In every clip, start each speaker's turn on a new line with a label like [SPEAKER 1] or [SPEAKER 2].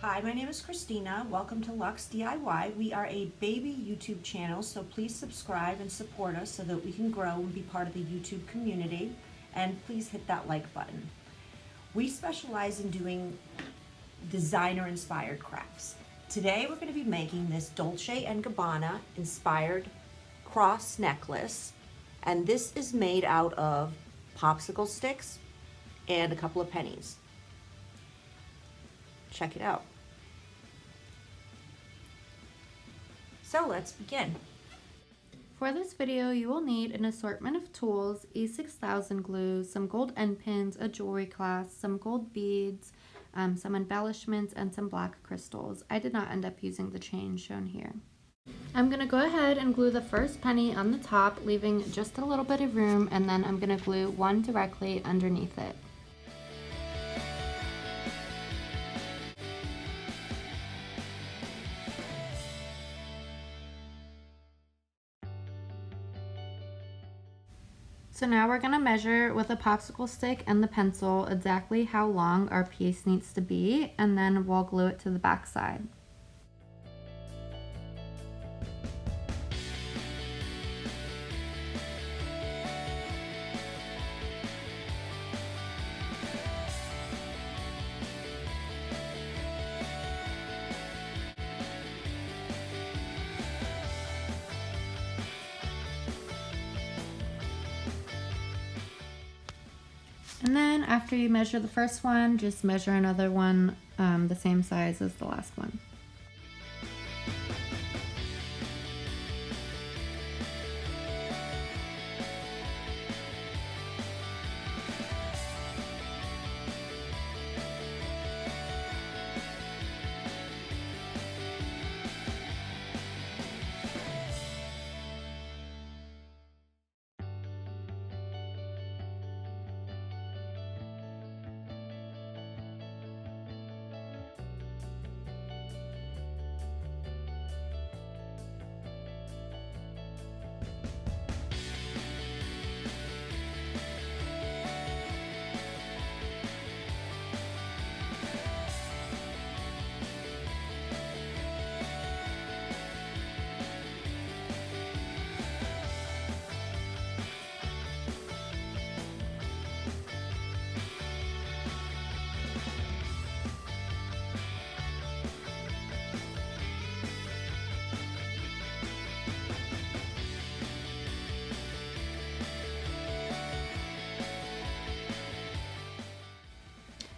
[SPEAKER 1] Hi, my name is Christina. Welcome to Lux DIY. We are a baby YouTube channel, so please subscribe and support us so that we can grow and be part of the YouTube community. And please hit that like button. We specialize in doing designer-inspired crafts. Today we're going to be making this Dolce and Gabbana inspired cross necklace, and this is made out of popsicle sticks and a couple of pennies. Check it out. So let's begin.
[SPEAKER 2] For this video, you will need an assortment of tools, E6000 glue, some gold end pins, a jewelry clasp, some gold beads, some embellishments, and some black crystals. I did not end up using the chain shown here. I'm going to go ahead and glue the first penny on the top, leaving just a little bit of room, and then I'm going to glue one directly underneath it. So now we're going to measure with a popsicle stick and the pencil exactly how long our piece needs to be, and then we'll glue it to the back side. And then after you measure the first one, just measure another one the same size as the last one.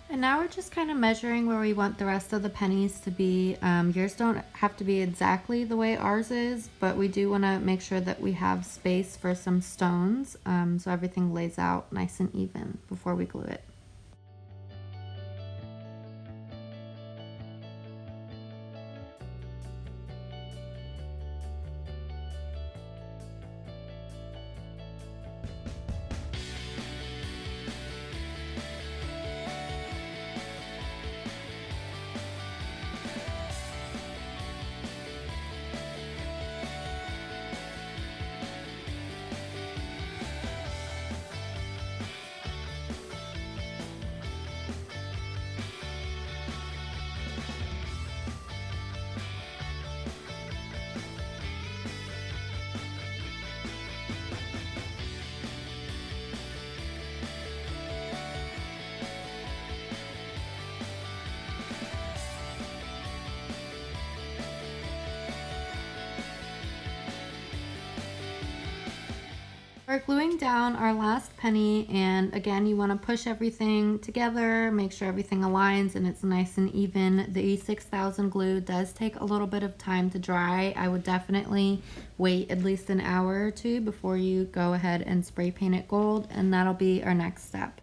[SPEAKER 2] And now we're just kind of measuring where we want the rest of the pennies to be. Yours don't have to be exactly the way ours is, but we do want to make sure that we have space for some stones, so everything lays out nice and even before we glue it. We're gluing down our last penny, and again, you want to push everything together, make sure everything aligns and it's nice and even. The E6000 glue does take a little bit of time to dry. I would definitely wait at least an hour or two before you go ahead and spray paint it gold, and that'll be our next step.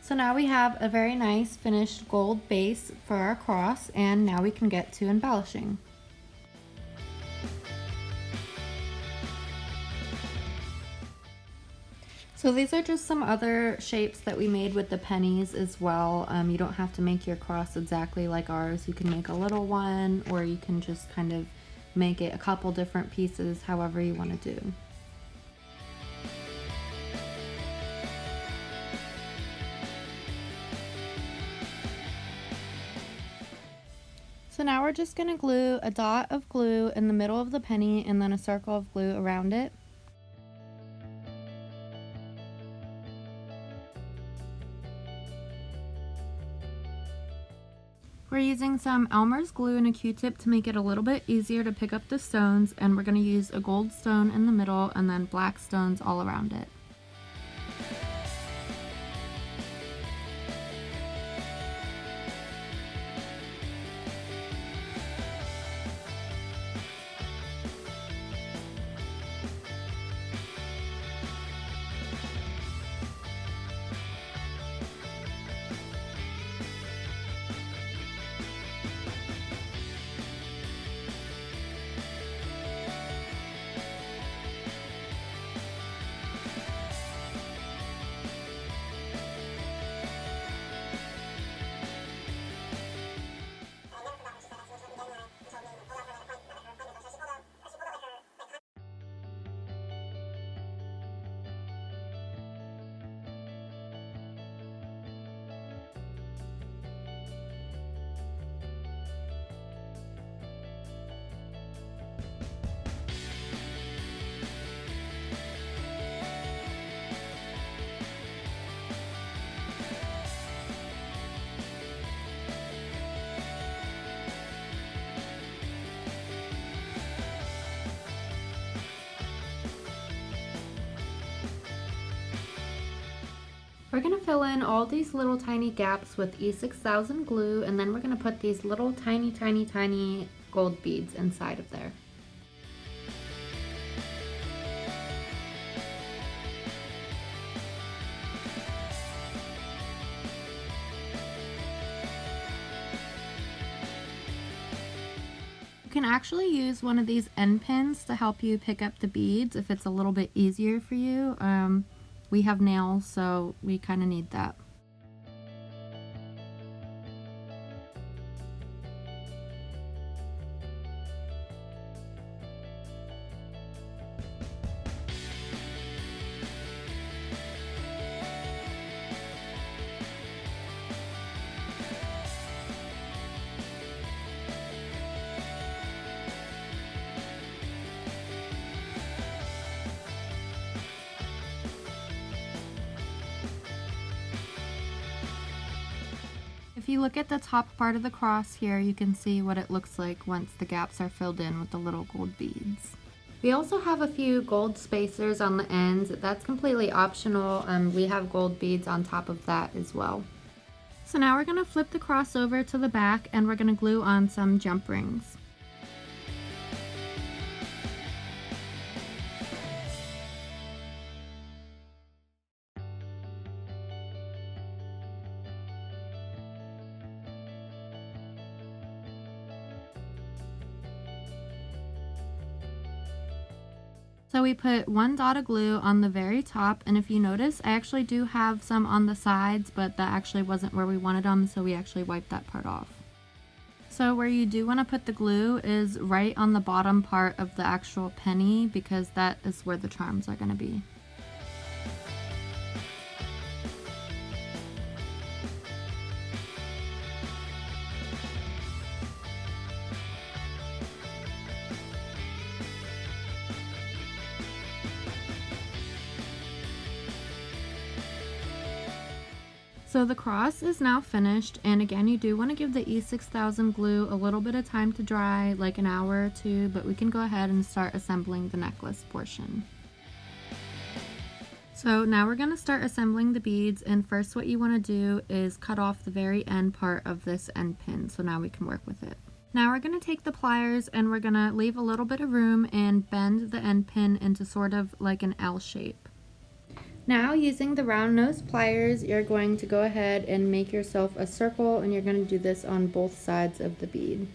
[SPEAKER 2] So now we have a very nice finished gold base for our cross, and now we can get to embellishing. So these are just some other shapes that we made with the pennies as well. You don't have to make your cross exactly like ours. You can make a little one, or you can just kind of make it a couple different pieces, however you want to do. So now we're just going to glue a dot of glue in the middle of the penny and then a circle of glue around it. We're using some Elmer's glue and a Q-tip to make it a little bit easier to pick up the stones, and we're going to use a gold stone in the middle and then black stones all around it. We're going to fill in all these little tiny gaps with E6000 glue, and then we're going to put these little tiny gold beads inside of there. You can actually use one of these end pins to help you pick up the beads if it's a little bit easier for you. We have nails, so we kind of need that. If you look at the top part of the cross here, you can see what it looks like once the gaps are filled in with the little gold beads. We also have a few gold spacers on the ends. That's completely optional. We have gold beads on top of that as well. So now we're going to flip the cross over to the back and we're going to glue on some jump rings. So we put one dot of glue on the very top, and if you notice, I actually do have some on the sides, but that actually wasn't where we wanted them, so we actually wiped that part off. So where you do want to put the glue is right on the bottom part of the actual penny, because that is where the charms are going to be. So the cross is now finished, and again, you do want to give the E6000 glue a little bit of time to dry, like an hour or two, but we can go ahead and start assembling the necklace portion. So now we're going to start assembling the beads, and first what you want to do is cut off the very end part of this end pin, so now we can work with it. Now we're going to take the pliers and we're going to leave a little bit of room and bend the end pin into sort of like an L shape. Now, using the round nose pliers, you're going to go ahead and make yourself a circle, and you're going to do this on both sides of the bead.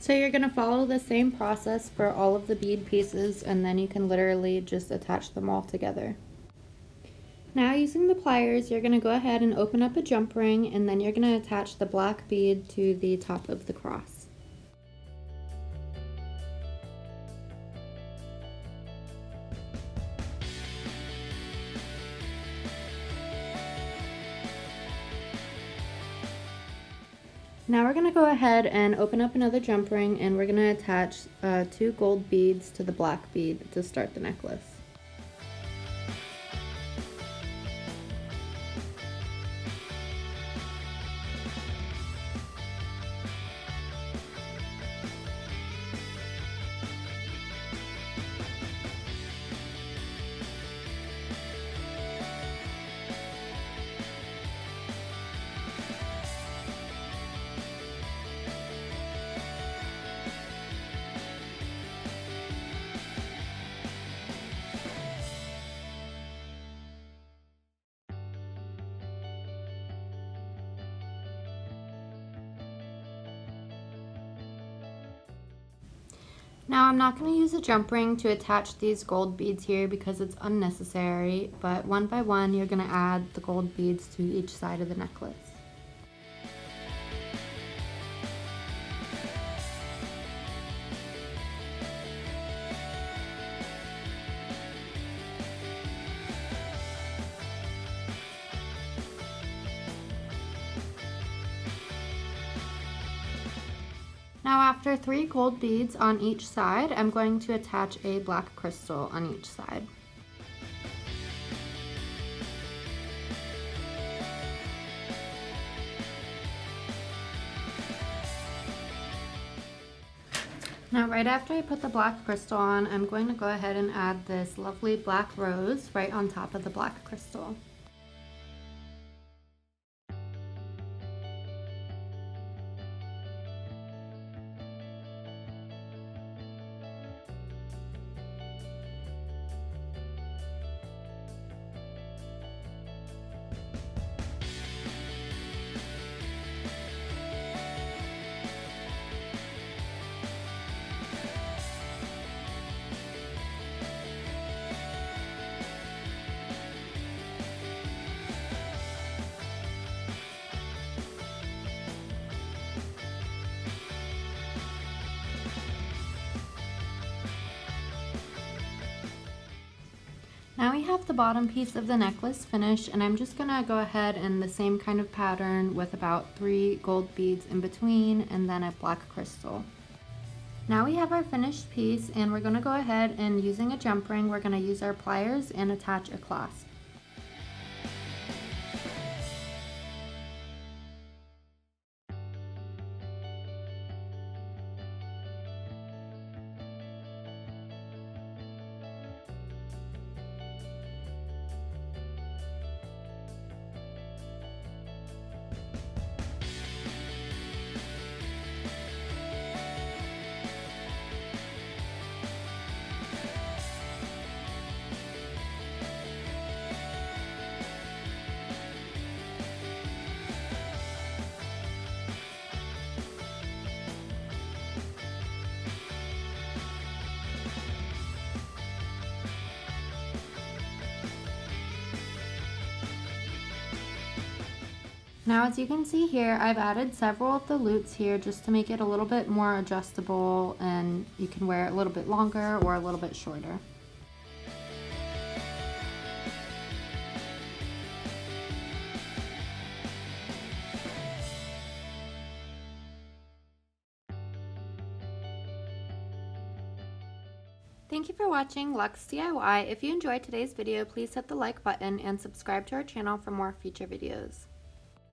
[SPEAKER 2] So you're going to follow the same process for all of the bead pieces, and then you can literally just attach them all together. Now using the pliers, you're going to go ahead and open up a jump ring, and then you're going to attach the black bead to the top of the cross. Now we're going to go ahead and open up another jump ring, and we're going to attach 2 gold beads to the black bead to start the necklace. Now I'm not going to use a jump ring to attach these gold beads here because it's unnecessary, but one by one you're going to add the gold beads to each side of the necklace. Now after 3 gold beads on each side, I'm going to attach a black crystal on each side. Now right after I put the black crystal on, I'm going to go ahead and add this lovely black rose right on top of the black crystal. Now we have the bottom piece of the necklace finished, and I'm just gonna go ahead in the same kind of pattern with about 3 gold beads in between and then a black crystal. Now we have our finished piece, and we're gonna go ahead and using a jump ring, we're gonna use our pliers and attach a clasp. Now as you can see here, I've added several of the loops here just to make it a little bit more adjustable, and you can wear it a little bit longer or a little bit shorter. Thank you for watching Luxe DIY. If you enjoyed today's video, please hit the like button and subscribe to our channel for more future videos.